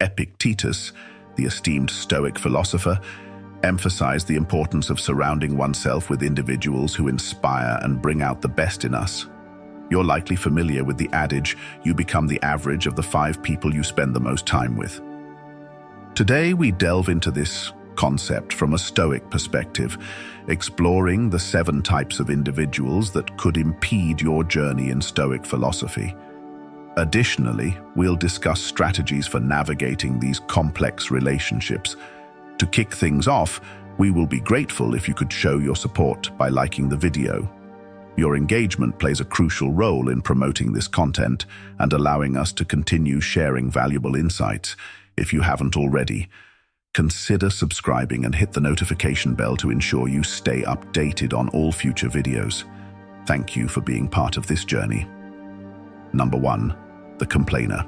Epictetus, the esteemed Stoic philosopher, emphasized the importance of surrounding oneself with individuals who inspire and bring out the best in us. You're likely familiar with the adage, you become the average of the 5 people you spend the most time with. Today, we delve into this concept from a Stoic perspective, exploring the 7 types of individuals that could impede your journey in Stoic philosophy. Additionally, we'll discuss strategies for navigating these complex relationships. To kick things off, we will be grateful if you could show your support by liking the video. Your engagement plays a crucial role in promoting this content and allowing us to continue sharing valuable insights. If you haven't already, consider subscribing and hit the notification bell to ensure you stay updated on all future videos. Thank you for being part of this journey. Number 1, the complainer.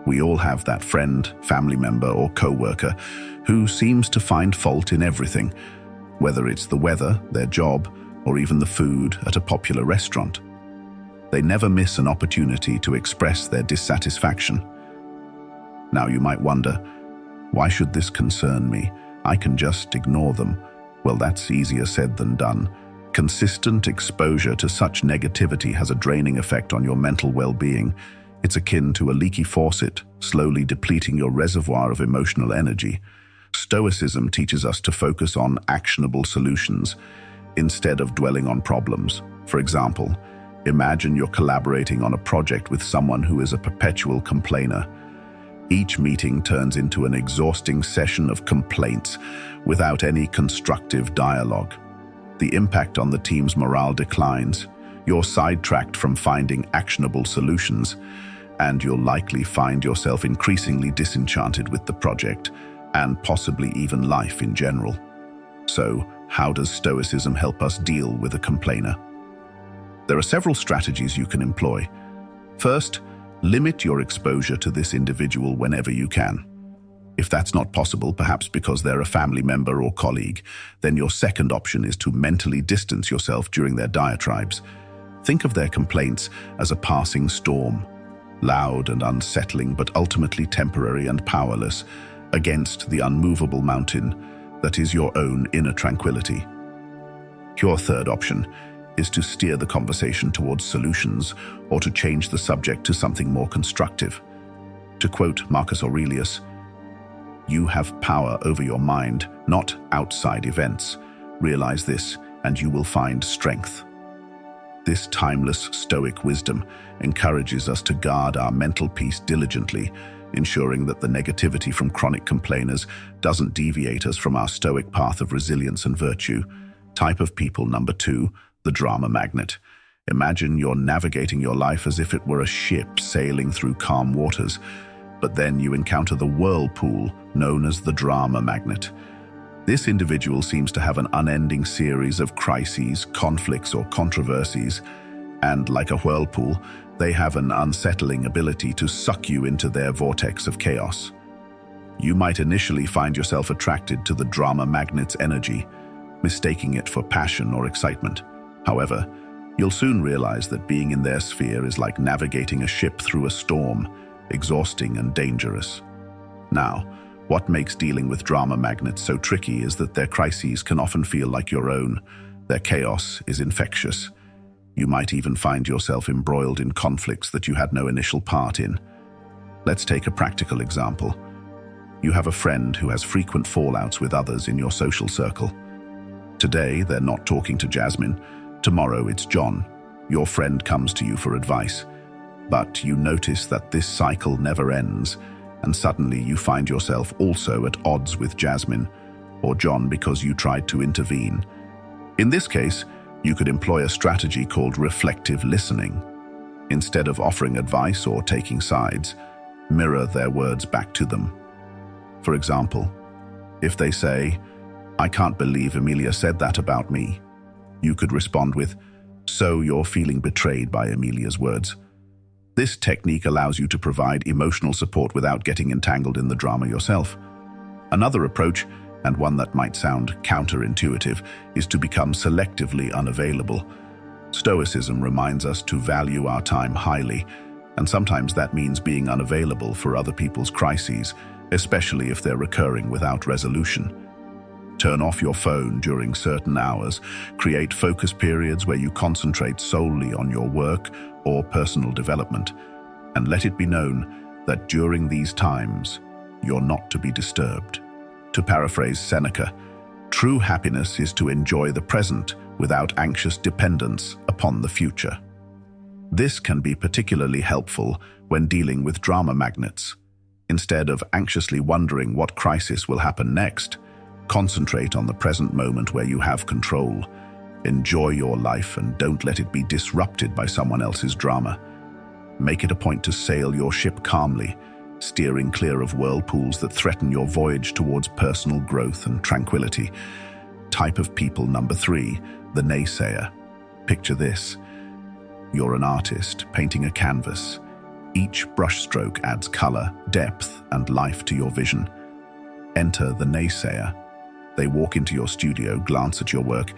We all have that friend, family member, or co-worker who seems to find fault in everything, whether it's the weather, their job, or even the food at a popular restaurant. They never miss an opportunity to express their dissatisfaction. Now you might wonder, why should this concern me? I can just ignore them. Well, that's easier said than done. Consistent exposure to such negativity has a draining effect on your mental well-being. It's akin to a leaky faucet, slowly depleting your reservoir of emotional energy. Stoicism teaches us to focus on actionable solutions instead of dwelling on problems. For example, imagine you're collaborating on a project with someone who is a perpetual complainer. Each meeting turns into an exhausting session of complaints without any constructive dialogue. The impact on the team's morale declines. You're sidetracked from finding actionable solutions, and you'll likely find yourself increasingly disenchanted with the project and possibly even life in general. So, how does Stoicism help us deal with a complainer? There are several strategies you can employ. First, limit your exposure to this individual whenever you can. If that's not possible, perhaps because they're a family member or colleague, then your second option is to mentally distance yourself during their diatribes. Think of their complaints as a passing storm, loud and unsettling, but ultimately temporary and powerless, against the unmovable mountain that is your own inner tranquility. Your third option is to steer the conversation towards solutions or to change the subject to something more constructive. To quote Marcus Aurelius, "You have power over your mind, not outside events. Realize this, and you will find strength." This timeless Stoic wisdom encourages us to guard our mental peace diligently, ensuring that the negativity from chronic complainers doesn't deviate us from our Stoic path of resilience and virtue. Type of people number 2, the drama magnet. Imagine you're navigating your life as if it were a ship sailing through calm waters, but then you encounter the whirlpool known as the drama magnet. This individual seems to have an unending series of crises, conflicts, or controversies, and like a whirlpool, they have an unsettling ability to suck you into their vortex of chaos. You might initially find yourself attracted to the drama magnet's energy, mistaking it for passion or excitement. However, you'll soon realize that being in their sphere is like navigating a ship through a storm, exhausting and dangerous. Now, what makes dealing with drama magnets so tricky is that their crises can often feel like your own. Their chaos is infectious. You might even find yourself embroiled in conflicts that you had no initial part in. Let's take a practical example. You have a friend who has frequent fallouts with others in your social circle. Today, they're not talking to Jasmine. Tomorrow, it's John. Your friend comes to you for advice. But you notice that this cycle never ends, and suddenly you find yourself also at odds with Jasmine or John because you tried to intervene. In this case, you could employ a strategy called reflective listening. Instead of offering advice or taking sides, mirror their words back to them. For example, if they say, "I can't believe Emilia said that about me," you could respond with, "So you're feeling betrayed by Emilia's words." This technique allows you to provide emotional support without getting entangled in the drama yourself. Another approach, and one that might sound counterintuitive, is to become selectively unavailable. Stoicism reminds us to value our time highly And sometimes that means being unavailable for other people's crises, especially if they're recurring without resolution. Turn off your phone during certain hours, create focus periods where you concentrate solely on your work or personal development, and let it be known that during these times, you're not to be disturbed. To paraphrase Seneca, true happiness is to enjoy the present without anxious dependence upon the future. This can be particularly helpful when dealing with drama magnets. Instead of anxiously wondering what crisis will happen next, concentrate on the present moment where you have control. Enjoy your life and don't let it be disrupted by someone else's drama. Make it a point to sail your ship calmly, steering clear of whirlpools that threaten your voyage towards personal growth and tranquility. Type of people number 3, the naysayer. Picture this. You're an artist painting a canvas. Each brushstroke adds color, depth, and life to your vision. Enter the naysayer. They walk into your studio, glance at your work,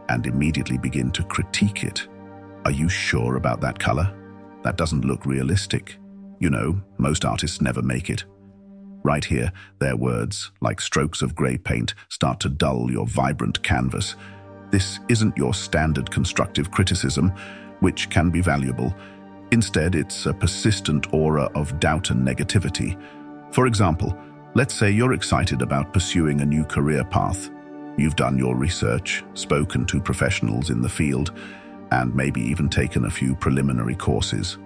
and immediately begin to critique it. Are you sure about that color? That doesn't look realistic. You know, most artists never make it. Right here, their words, like strokes of gray paint, start to dull your vibrant canvas. This isn't your standard constructive criticism, which can be valuable. Instead, it's a persistent aura of doubt and negativity. For example, let's say you're excited about pursuing a new career path. You've done your research, spoken to professionals in the field, and maybe even taken a few preliminary courses.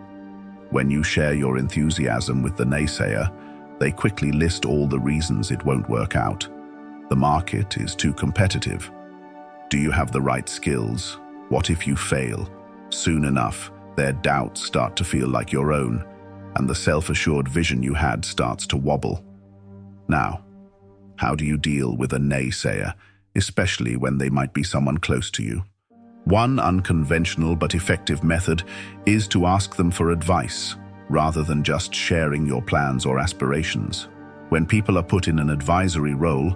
When you share your enthusiasm with the naysayer, they quickly list all the reasons it won't work out. The market is too competitive. Do you have the right skills? What if you fail? Soon enough, their doubts start to feel like your own, and the self-assured vision you had starts to wobble. Now, how do you deal with a naysayer, especially when they might be someone close to you? One unconventional but effective method is to ask them for advice, rather than just sharing your plans or aspirations. When people are put in an advisory role,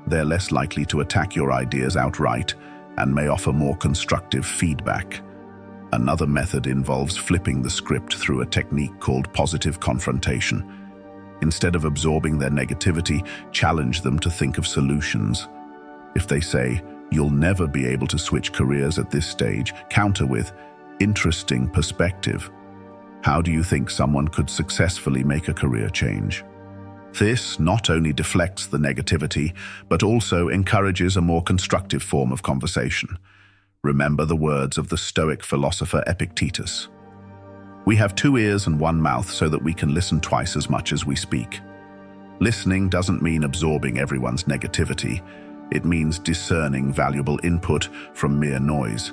they're less likely to attack your ideas outright and may offer more constructive feedback. Another method involves flipping the script through a technique called positive confrontation. Instead of absorbing their negativity, challenge them to think of solutions. If they say, "You'll never be able to switch careers at this stage," counter with, "Interesting perspective. How do you think someone could successfully make a career change?" This not only deflects the negativity, but also encourages a more constructive form of conversation. Remember the words of the Stoic philosopher Epictetus. We have 2 ears and 1 mouth so that we can listen twice as much as we speak. Listening doesn't mean absorbing everyone's negativity. It means discerning valuable input from mere noise.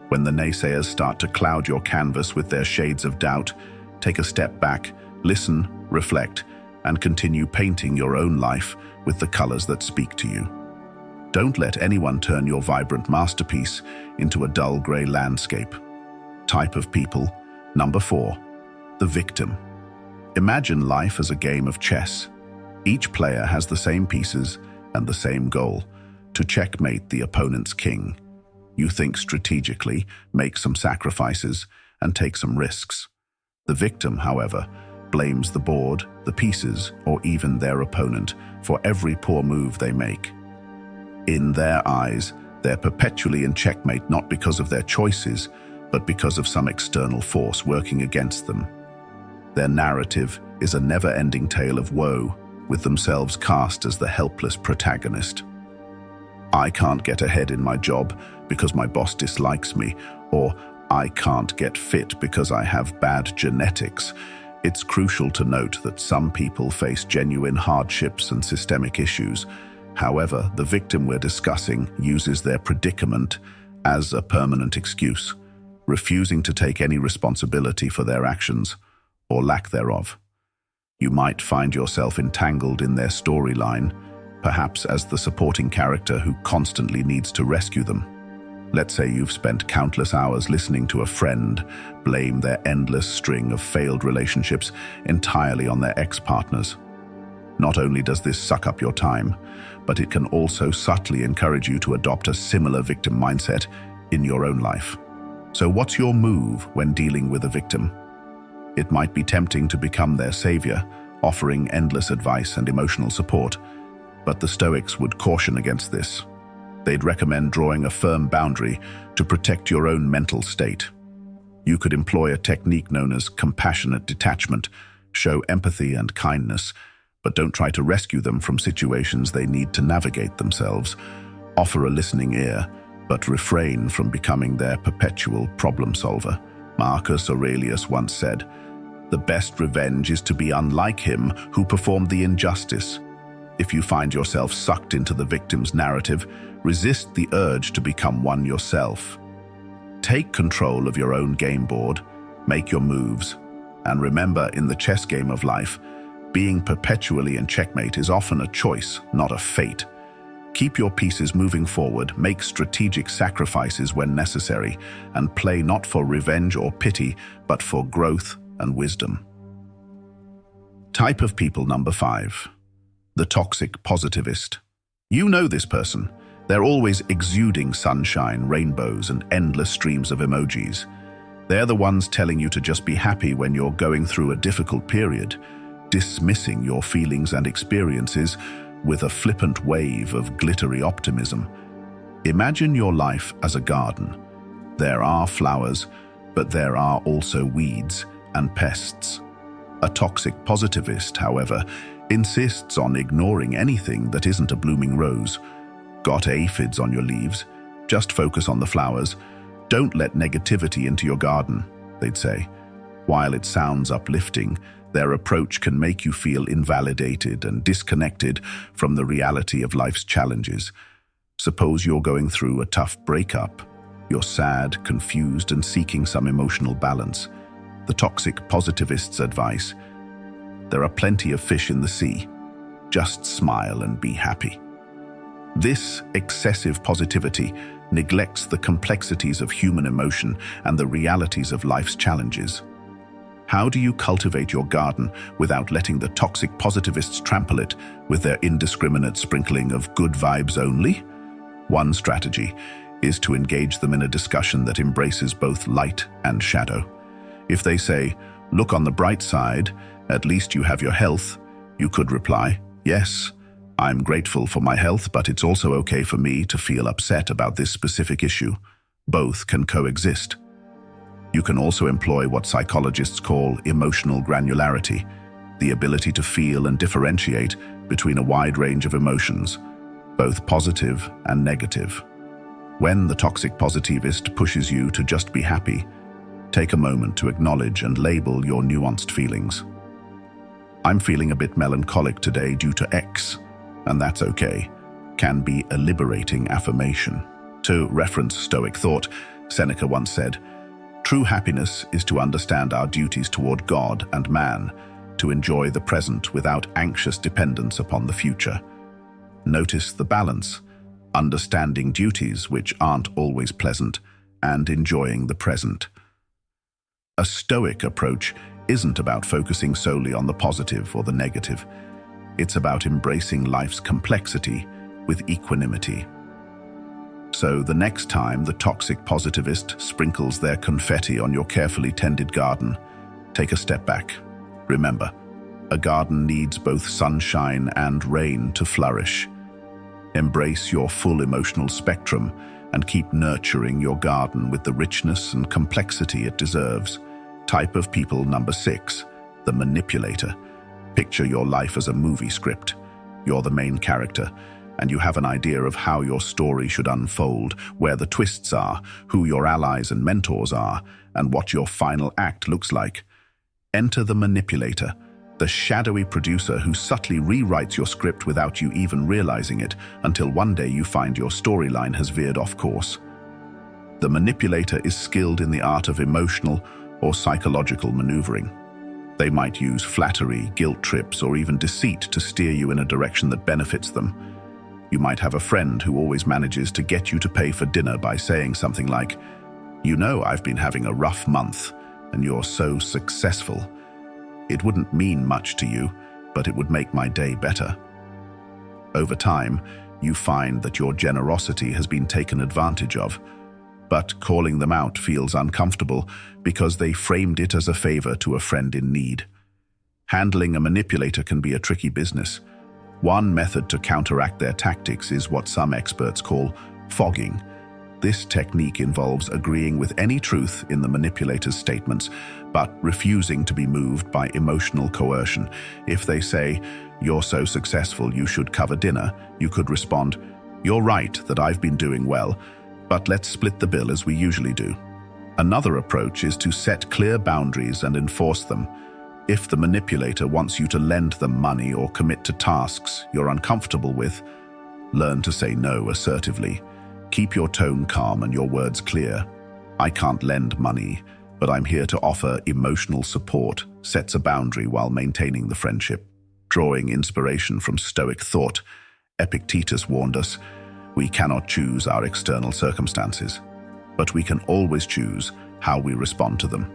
When the naysayers start to cloud your canvas with their shades of doubt, take a step back, listen, reflect, and continue painting your own life with the colors that speak to you. Don't let anyone turn your vibrant masterpiece into a dull gray landscape. Type of people. Number 4, the victim. Imagine life as a game of chess. Each player has the same pieces and the same goal: to checkmate the opponent's king. You think strategically, make some sacrifices, and take some risks. The victim, however, blames the board, the pieces, or even their opponent for every poor move they make. In their eyes, they're perpetually in checkmate not because of their choices, but because of some external force working against them. Their narrative is a never-ending tale of woe, with themselves cast as the helpless protagonist. I can't get ahead in my job because my boss dislikes me, or I can't get fit because I have bad genetics. It's crucial to note that some people face genuine hardships and systemic issues. However, the victim we're discussing uses their predicament as a permanent excuse, refusing to take any responsibility for their actions or lack thereof. You might find yourself entangled in their storyline, perhaps as the supporting character who constantly needs to rescue them. Let's say you've spent countless hours listening to a friend blame their endless string of failed relationships entirely on their ex-partners. Not only does this suck up your time, but it can also subtly encourage you to adopt a similar victim mindset in your own life. So what's your move when dealing with a victim? It might be tempting to become their savior, offering endless advice and emotional support, but the Stoics would caution against this. They'd recommend drawing a firm boundary to protect your own mental state. You could employ a technique known as compassionate detachment, show empathy and kindness, but don't try to rescue them from situations they need to navigate themselves. Offer a listening ear, but refrain from becoming their perpetual problem solver. Marcus Aurelius once said, "The best revenge is to be unlike him who performed the injustice." If you find yourself sucked into the victim's narrative, resist the urge to become one yourself. Take control of your own game board, make your moves, and remember, in the chess game of life, being perpetually in checkmate is often a choice, not a fate. Keep your pieces moving forward, make strategic sacrifices when necessary, and play not for revenge or pity, but for growth and wisdom. Type of people number 5. The toxic positivist. You know this person. They're always exuding sunshine, rainbows, and endless streams of emojis. They're the ones telling you to just be happy when you're going through a difficult period, dismissing your feelings and experiences with a flippant wave of glittery optimism. Imagine your life as a garden. There are flowers, but there are also weeds and pests. A toxic positivist, however, insists on ignoring anything that isn't a blooming rose. Got aphids on your leaves? Just focus on the flowers. Don't let negativity into your garden, they'd say. While it sounds uplifting, their approach can make you feel invalidated and disconnected from the reality of life's challenges. Suppose you're going through a tough breakup. You're sad, confused, and seeking some emotional balance. The toxic positivist's advice: there are plenty of fish in the sea. Just smile and be happy. This excessive positivity neglects the complexities of human emotion and the realities of life's challenges. How do you cultivate your garden without letting the toxic positivists trample it with their indiscriminate sprinkling of good vibes only? One strategy is to engage them in a discussion that embraces both light and shadow. If they say, "Look on the bright side, at least you have your health," you could reply, "Yes, I'm grateful for my health, but it's also okay for me to feel upset about this specific issue." Both can coexist. You can also employ what psychologists call emotional granularity, the ability to feel and differentiate between a wide range of emotions, both positive and negative. When the toxic positivist pushes you to just be happy, take a moment to acknowledge and label your nuanced feelings. "I'm feeling a bit melancholic today due to X, and that's okay," can be a liberating affirmation. To reference Stoic thought, Seneca once said, "True happiness is to understand our duties toward God and man, to enjoy the present without anxious dependence upon the future." Notice the balance, understanding duties which aren't always pleasant, and enjoying the present. A Stoic approach isn't about focusing solely on the positive or the negative. It's about embracing life's complexity with equanimity. So the next time the toxic positivist sprinkles their confetti on your carefully tended garden, take a step back. Remember, a garden needs both sunshine and rain to flourish. Embrace your full emotional spectrum and keep nurturing your garden with the richness and complexity it deserves. Type of people number 6, the manipulator. Picture your life as a movie script. You're the main character, and you have an idea of how your story should unfold, where the twists are, who your allies and mentors are, and what your final act looks like. Enter the manipulator, the shadowy producer who subtly rewrites your script without you even realizing it, until one day you find your storyline has veered off course. The manipulator is skilled in the art of emotional or psychological maneuvering. They might use flattery, guilt trips, or even deceit to steer you in a direction that benefits them. You might have a friend who always manages to get you to pay for dinner by saying something like, "You know, I've been having a rough month, and you're so successful. It wouldn't mean much to you, but it would make my day better." Over time, you find that your generosity has been taken advantage of, but calling them out feels uncomfortable because they framed it as a favor to a friend in need. Handling a manipulator can be a tricky business. One method to counteract their tactics is what some experts call fogging. This technique involves agreeing with any truth in the manipulator's statements, but refusing to be moved by emotional coercion. If they say, "You're so successful, you should cover dinner," you could respond, "You're right that I've been doing well, but let's split the bill as we usually do." Another approach is to set clear boundaries and enforce them. If the manipulator wants you to lend them money or commit to tasks you're uncomfortable with, learn to say no assertively. Keep your tone calm and your words clear. "I can't lend money, but I'm here to offer emotional support," sets a boundary while maintaining the friendship. Drawing inspiration from Stoic thought, Epictetus warned us, "We cannot choose our external circumstances, but we can always choose how we respond to them."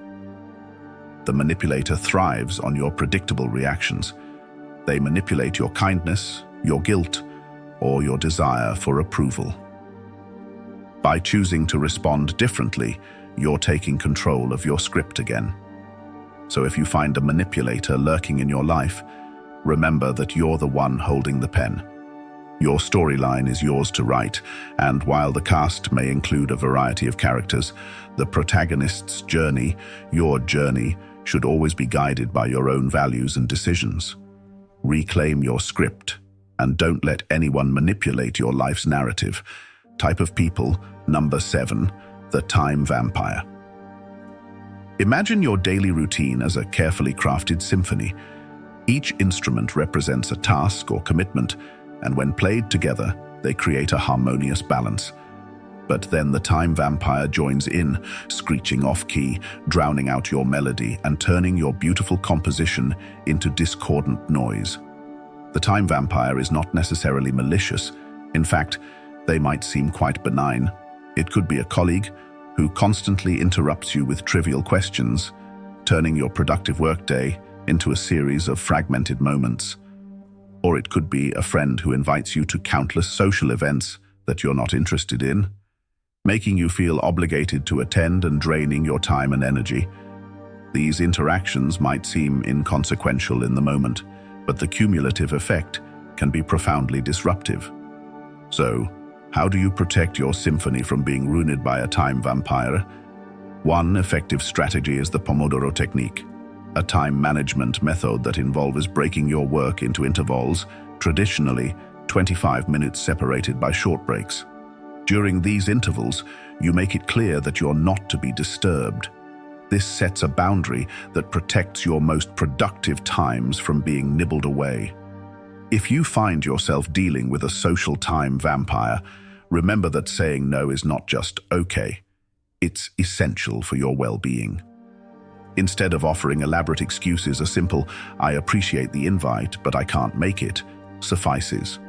The manipulator thrives on your predictable reactions. They manipulate your kindness, your guilt, or your desire for approval. By choosing to respond differently, you're taking control of your script again. So if you find a manipulator lurking in your life, remember that you're the one holding the pen. Your storyline is yours to write, and while the cast may include a variety of characters, the protagonist's journey, your journey, should always be guided by your own values and decisions. Reclaim your script, and don't let anyone manipulate your life's narrative. Type of people, number 7, the time vampire. Imagine your daily routine as a carefully crafted symphony. Each instrument represents a task or commitment, and when played together, they create a harmonious balance. But then the time vampire joins in, screeching off-key, drowning out your melody and turning your beautiful composition into discordant noise. The time vampire is not necessarily malicious. In fact, they might seem quite benign. It could be a colleague who constantly interrupts you with trivial questions, turning your productive workday into a series of fragmented moments. Or it could be a friend who invites you to countless social events that you're not interested in, making you feel obligated to attend and draining your time and energy. These interactions might seem inconsequential in the moment, but the cumulative effect can be profoundly disruptive. So, how do you protect your symphony from being ruined by a time vampire? One effective strategy is the Pomodoro technique, a time management method that involves breaking your work into intervals, traditionally 25 minutes separated by short breaks. During these intervals, you make it clear that you're not to be disturbed. This sets a boundary that protects your most productive times from being nibbled away. If you find yourself dealing with a social time vampire, remember that saying no is not just okay. It's essential for your well-being. Instead of offering elaborate excuses, a simple, "I appreciate the invite, but I can't make it," suffices.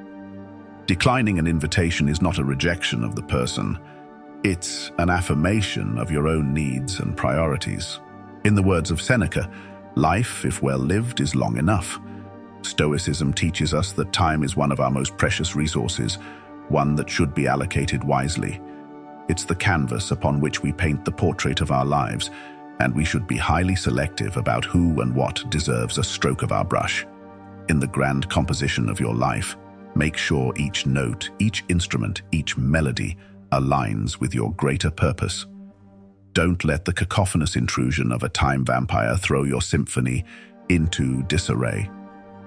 Declining an invitation is not a rejection of the person. It's an affirmation of your own needs and priorities. In the words of Seneca, life, if well lived, is long enough. Stoicism teaches us that time is one of our most precious resources, one that should be allocated wisely. It's the canvas upon which we paint the portrait of our lives, and we should be highly selective about who and what deserves a stroke of our brush. In the grand composition of your life, make sure each note, each instrument, each melody aligns with your greater purpose. Don't let the cacophonous intrusion of a time vampire throw your symphony into disarray.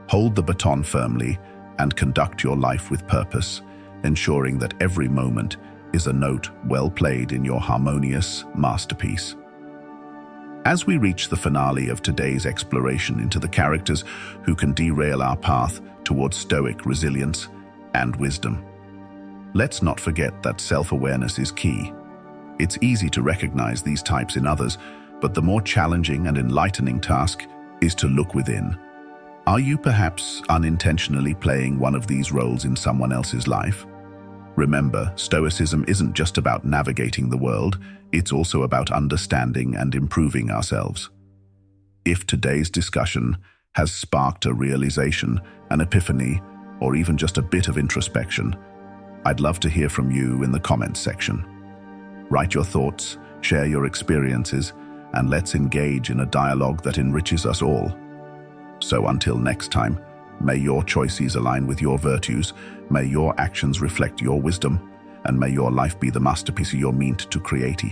Hold the baton firmly and conduct your life with purpose, ensuring that every moment is a note well played in your harmonious masterpiece. As we reach the finale of today's exploration into the characters who can derail our path towards Stoic resilience and wisdom, let's not forget that self-awareness is key. It's easy to recognize these types in others, but the more challenging and enlightening task is to look within. Are you perhaps unintentionally playing one of these roles in someone else's life? Remember, Stoicism isn't just about navigating the world, it's also about understanding and improving ourselves. If today's discussion has sparked a realization, an epiphany, or even just a bit of introspection, I'd love to hear from you in the comments section. Write your thoughts, share your experiences, and let's engage in a dialogue that enriches us all. So until next time, may your choices align with your virtues, may your actions reflect your wisdom, and may your life be the masterpiece you're meant to create.